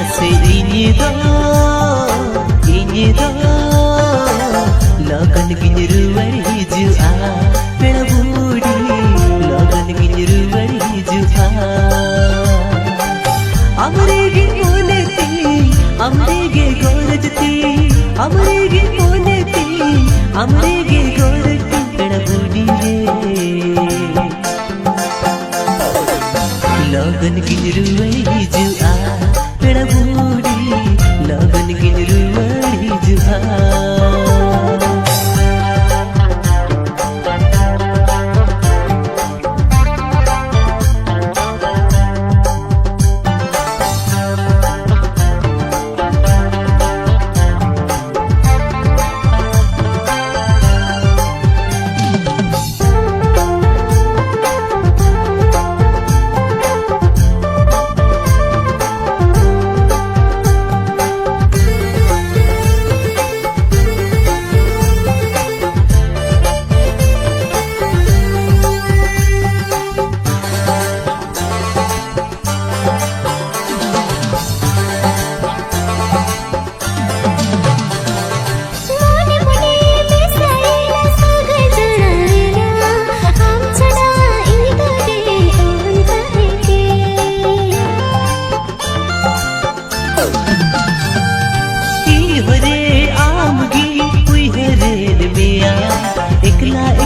mase ini do lagan ginru wari ju a pela budi lagan ginru wari ju a amre ge gorjti amre ge gorjti pela budi lagan ginru wari ju a pela budi lagan ginru wari ju a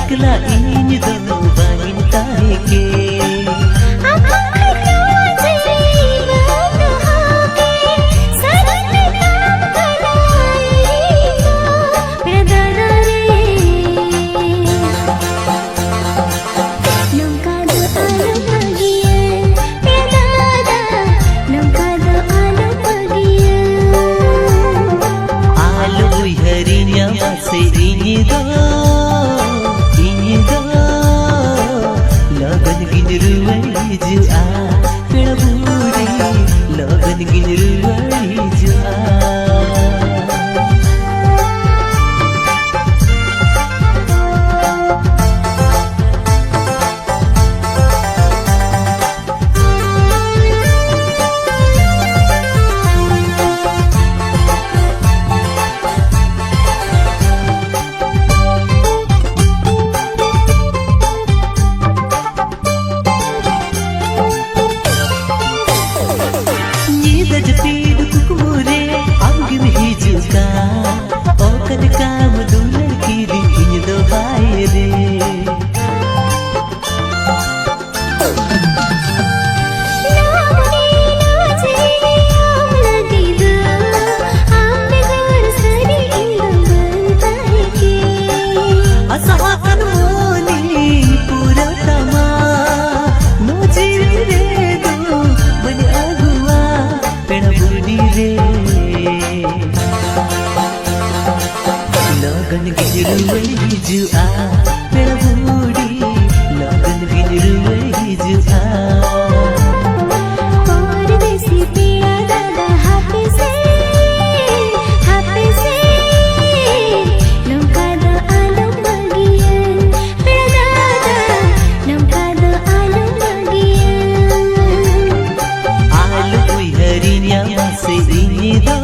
एकला इन दो बाइन तारे के आलू हरिया से इन दो lagan ginru wari ju a pela budi lagan ginru wari ju a काम दो लड़की दी दो भाई रे असहाकन मोनी पूरा तमा नो जीवी रे दो मन अगुआ पेड़ बुनी रे lagan ginru wari ju a pela budi lagan ginru wari ju a परदेसी पिया दादा हाथे से नौका दो आलम बगियन पिया दादा नौका दो आलम बगियन आलू हरिया से ini do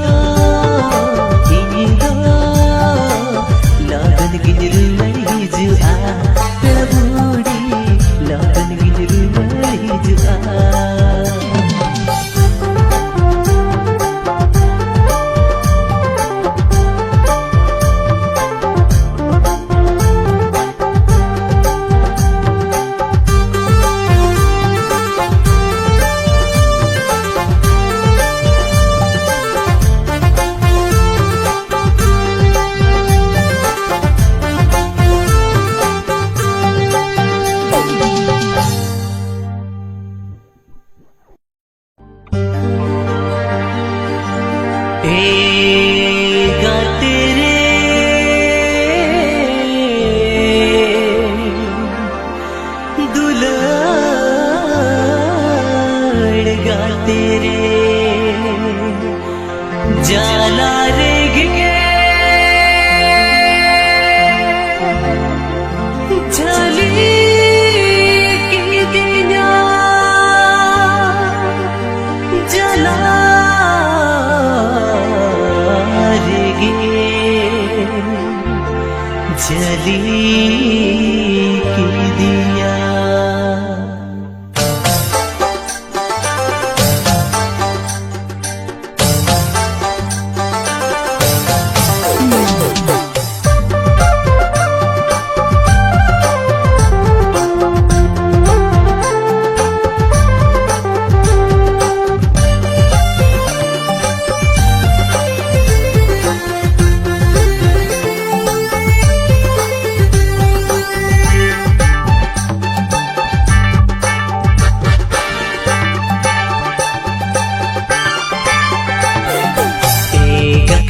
lagan ginru wari ju a pela budi lagan ginru wari ju a गाते रे दुलार गाते रे जाला रे गे झली की दिना जला जली की दिया।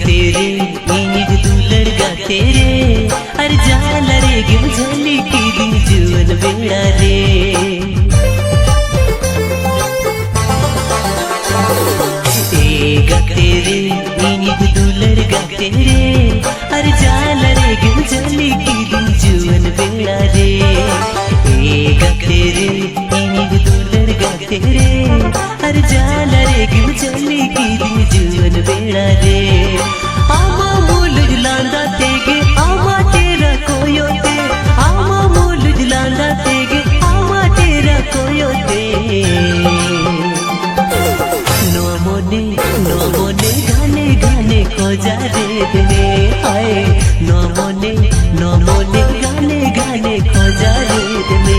तेरे इनिग दुलड़ गा तेरे अर जाला रे गिम झली की दिन जीवन बेड़ा रे। गा तेरे इनिग दुलड़ गा तेरे अर जाला रे गिम झली की दिन जीवन बेड़ा रे। गा तेरे इनिग दुलड़ गा तेरे अर जाला रे गिम झली की दिन जीवन बेड़ा रे। आमा मूलुज लांदा तेगे आमा तेरा कोयो ते, आमा मूलुज लांदा तेगे आमा तेरा कोयो ते। नो मोने गाने गाने को जा रे ने आए, नो मोने गाने गाने को जा रे ने।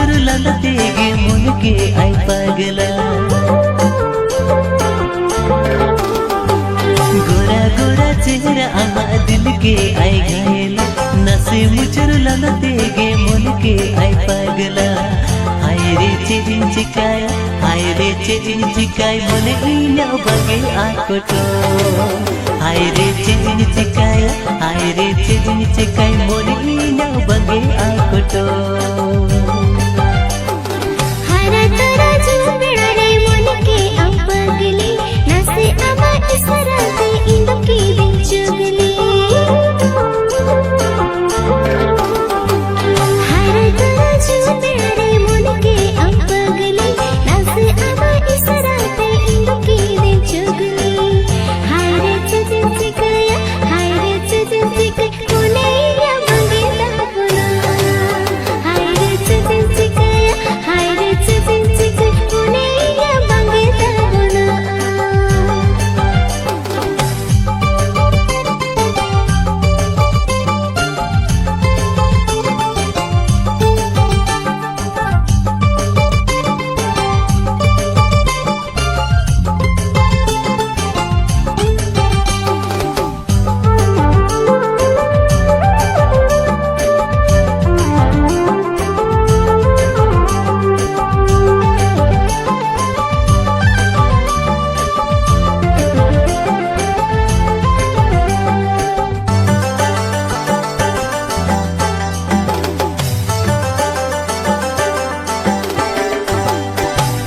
मुचुरला तेगे मन के आई पागला गोरा गोरा चेहरा आमा दिल के आई घायला नसे मुचुरला तेगे मन के आई पागला हाय रे चेजिन चिकाय हाय रे चेजिन चिकाय मन इना बगे आकोटो हाय रे चेजिन चिकाय हाय रे चेजिन चिकाय मन इना बगे आकोटो हरा तोरा जुबड़ा रे मन के हम पगली नसे आमा इसरा से इंदु की दिल चुगली हरा तोरा जुबड़ा रे मन के हम पगली नसे आमा इसरा से इंदु की दिल चुगली हाय रे चुजिन चिकाया हाय रे चुजिन चिकाय कोने या मंगे दागुना हाय रे चुजिन चिकाया हाय रे चुजिन चिकाय कोने या मंगे दागुना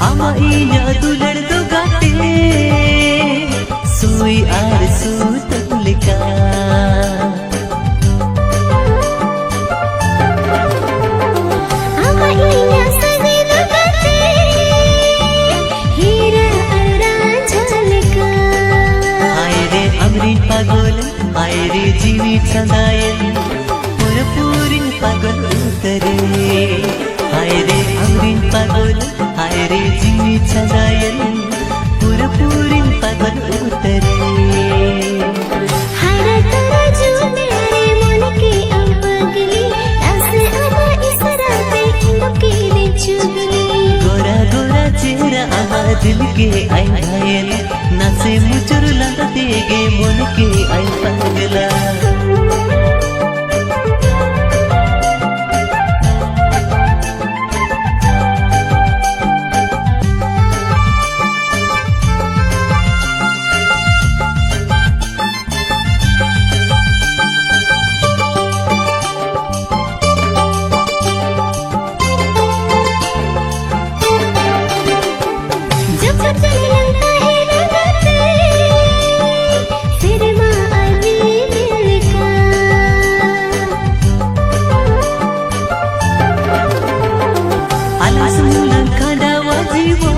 आमा इना दुलड़ दो गाते सुई आर सूतलिका आमा इना सजे लगाते हीरा अरान झलका हाय रे अमरीन पागल हाय रे जीवी छंदायन पूरी पागल उतरे हाय रे अमरीन पागल हाय रे जीवी छंदायन पूरी पागल उतरे हरा तोरा जुबड़ा रे मन के हम पगली नसे आमा इसरा से इंदु की दिल चुगली गोरा गोरा चेहरा आमा दिल के आई घायल नसे मुचुरला तेगे मन के आई पागला जब चल लगता है लगाते फिर माँ अली दिल का आलस मुलन खाना वाजीबो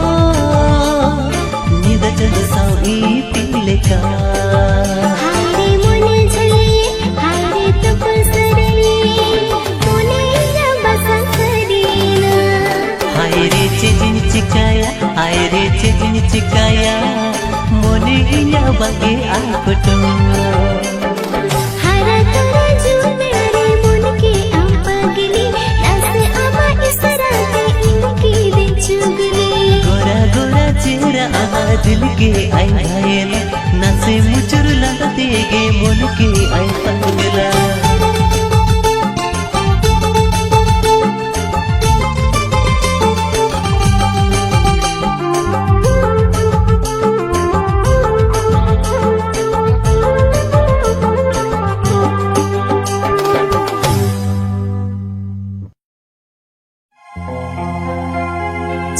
निद चल साई तिलका हाय रे मन झलिए हाय रे तपसरिए मोने या बसा करीना हाय रे चेजिन चिकाया हाय रे चेजिन चिकाया मोने इना बगे आकोटो हरा तोरा जुबड़ा रे मन के हम पगली नसे आमा इसरा से इंदु की दिल चुगली गोरा गोरा चेहरा आमा दिल के आई घायल नसे मुचुरला तेगे मन के आई पागला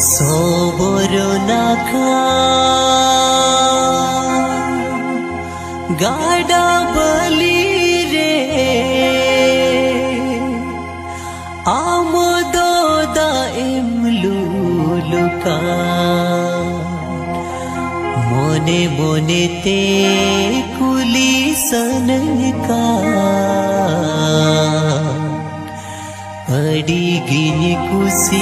सोबरो नाखा गाडा बली रे आमोदो दाइम लुलुका मोने मोने ते कुली सनका अडिगिनी कुसियामका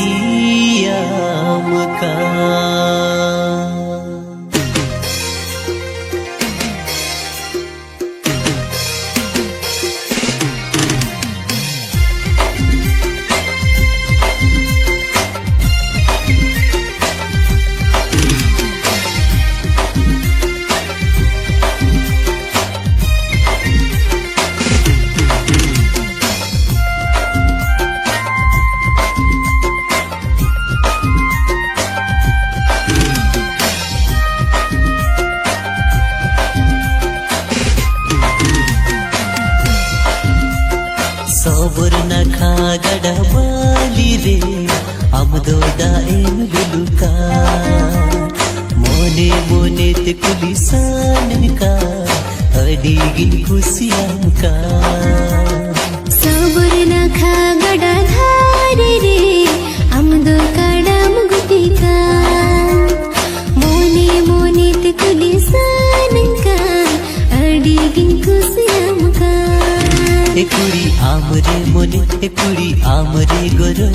amdo daim luluka mone mone te kulisan ka adigin kusiyam ka sabur na kha gada dhare re amdo kadam gutika mone mone te kulisan ka adigin kusiyam ka ekuri amre mone ekuri amre goro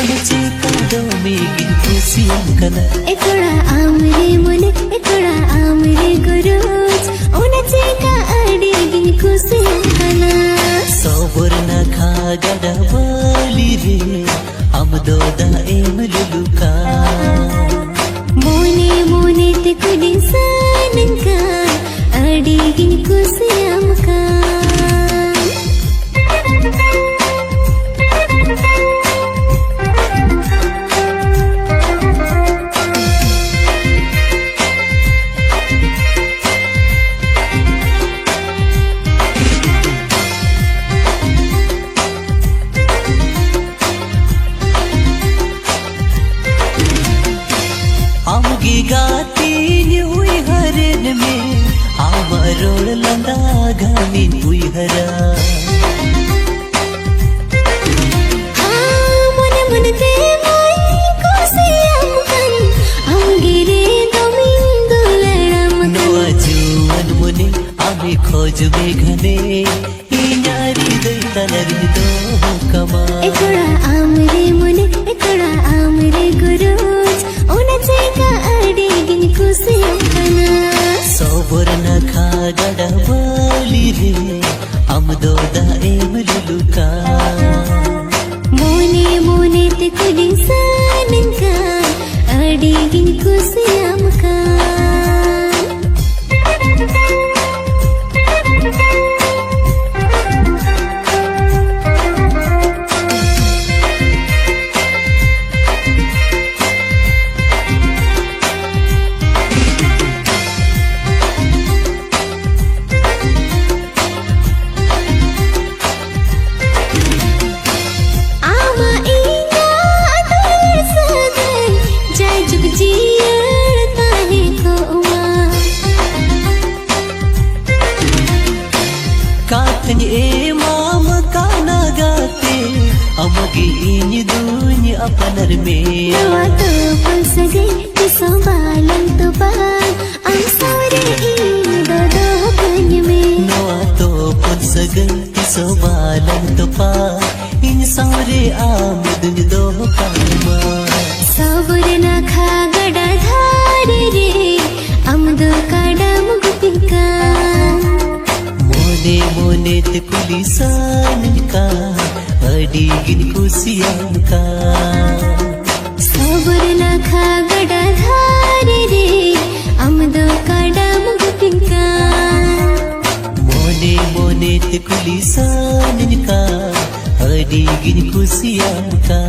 unache kado megin kusiyam kana ekora amre mone ekora amre goroj unache ka adigin kusiyam kana sabur na kha gada wali re amdo daim luluka mone mone te kulisan ka adigin kusiyam ka amgi gati ni ui haren me amarol landa gamin ui hara mone mone te moi kusiyam kan amgire domin dolaram no ajuan mone ame khoj me ghane inyari dai tanari do kama ekora amre mone ekora amre goroj unache ka adigin kusiyam kana sabur na kha gada wali re amdo daim luluka mone mone te kulisan ka adigin kusiyam ka ama inga adul sagai jai jug jiyar tahe ko uma katni e mam kana gate amagi in dunya apanar me nawa to pasagai ki sambalan to ba am sore indo do kany me nawa to pun sagal sobalan to pa in saure amdun do kama sabur na kha gada dhare re amdo kadam gutika mone mone te kulisan ka adigin kusiyam ka sabur na kha gada dhare re amdo kadam gutika mone mone te kulisan ka adigin kusiyam ka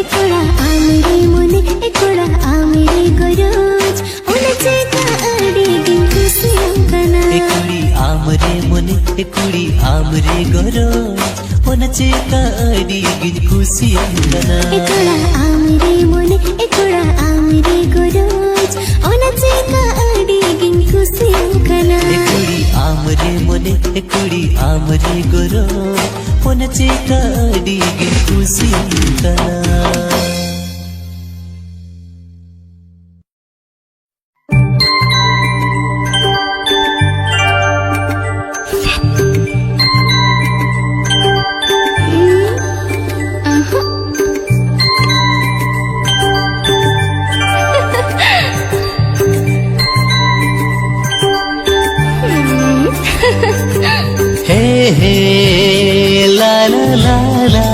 ekora amre mone ekora amre goroj unache ka adigin kusiyam kana ekuri amre mone ekuri amre goro onache ka adigin kusiyam kana ekora amre mone ekora amre goroj unache ka adigin kusiyam kana ekuri amre mone ekuri amre goro onache ka adigin kusiyam kana Hey, la la la la,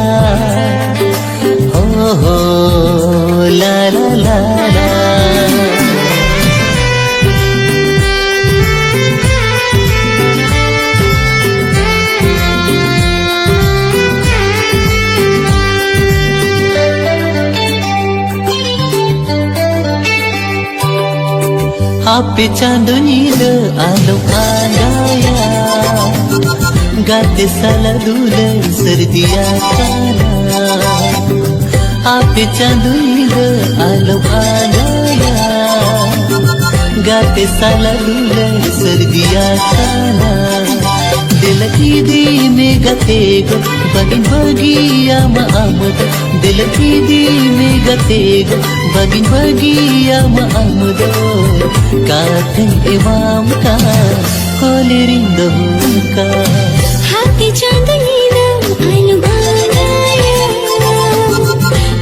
oh oh, la la la la. आप चांदनील आलो आंदाया गाते साला दूल सर्दिया काला आपे चांदून आलो आगाया गाते साला दुलर सर्दिया खाना दिल की दी में गते गो बगिन बगिया मामद दिल की दी में गते गो बगिन बगिया मामद काथन इमाम का कोले रिंदो का हाथी चांदनी आलो आगाया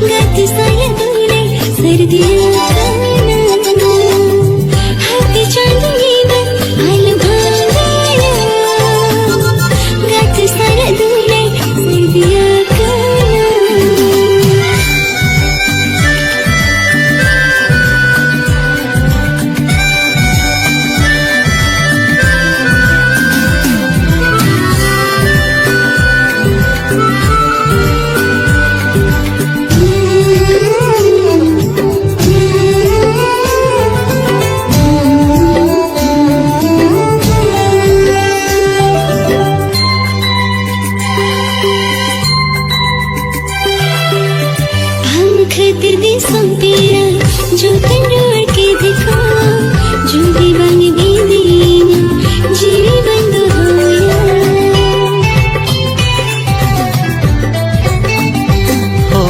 गाते साला दुलर सर्दिया खाना हाथी चांदनी आलो आगाया गाते साला दुलर सर्दिया खाना खतर दे संपेरा जो तंडोर के दिखा जो दीवान दे दीना जीवी बंद होया हो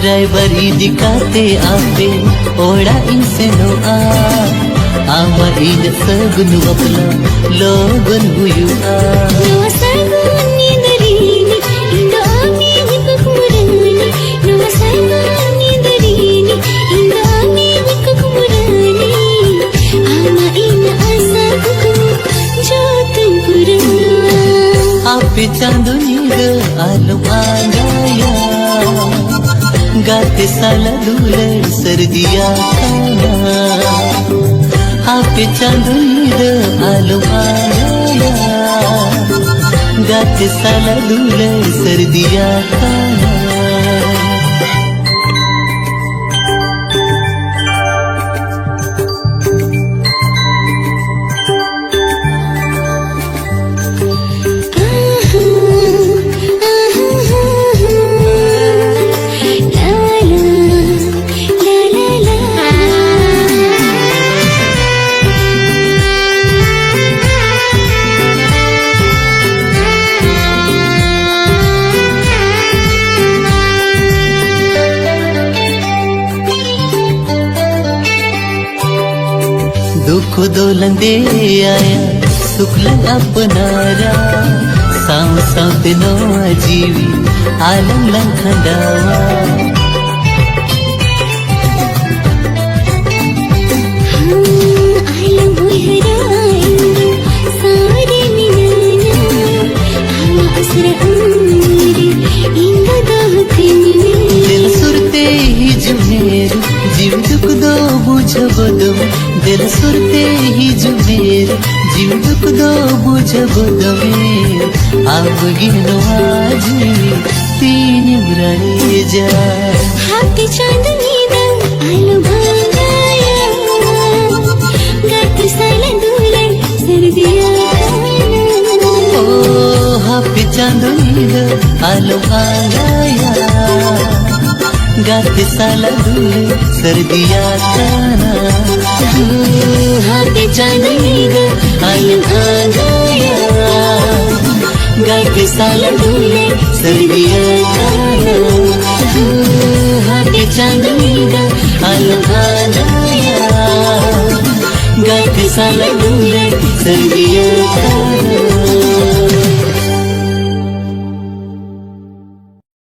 रायबरी दिखाते आपे ओड़ा इनसे नो आमा इन सगनु अपना लोगन हुयु नवा सागुनी दरीनी इंदामी विकुमुरानी नवा सागुनी दरीनी इंदामी विकुमुरानी आमा इन आसा कुकु जोतन पुराना आपे चांदनी आलो आगाया गाते साला दुलर सर्दिया खाना आपे चांदनी आलो आगाया गाते साला दुलर सर्दिया खाना दुख दोलंदे आया सुख लगा अपनारा साव साव नवा जीवी आलम लंखंडावा आलम हुहराइंदो सारे मिनाना हम असर उम्री इंदा दाहते दिल सुरते ही जुमेर जीव दुख दो बुझबदो दिल सुरते ही जुमेर जीव दुख दो बुझबदो आप गिनो आज तीन उमराए जा हाथी चांदनी आलो भागाया गाते साला दुलर सर्दिया खाना ओ हापे चांदनी आलो आगाया गाते साला दुलर सर्दिया खाना हापे चांदनी आलो आगाया गाते साला दुलर सर्दिया खाना हापे चांदनी आलो आगाया गाते साला दुलर सर्दिया खाना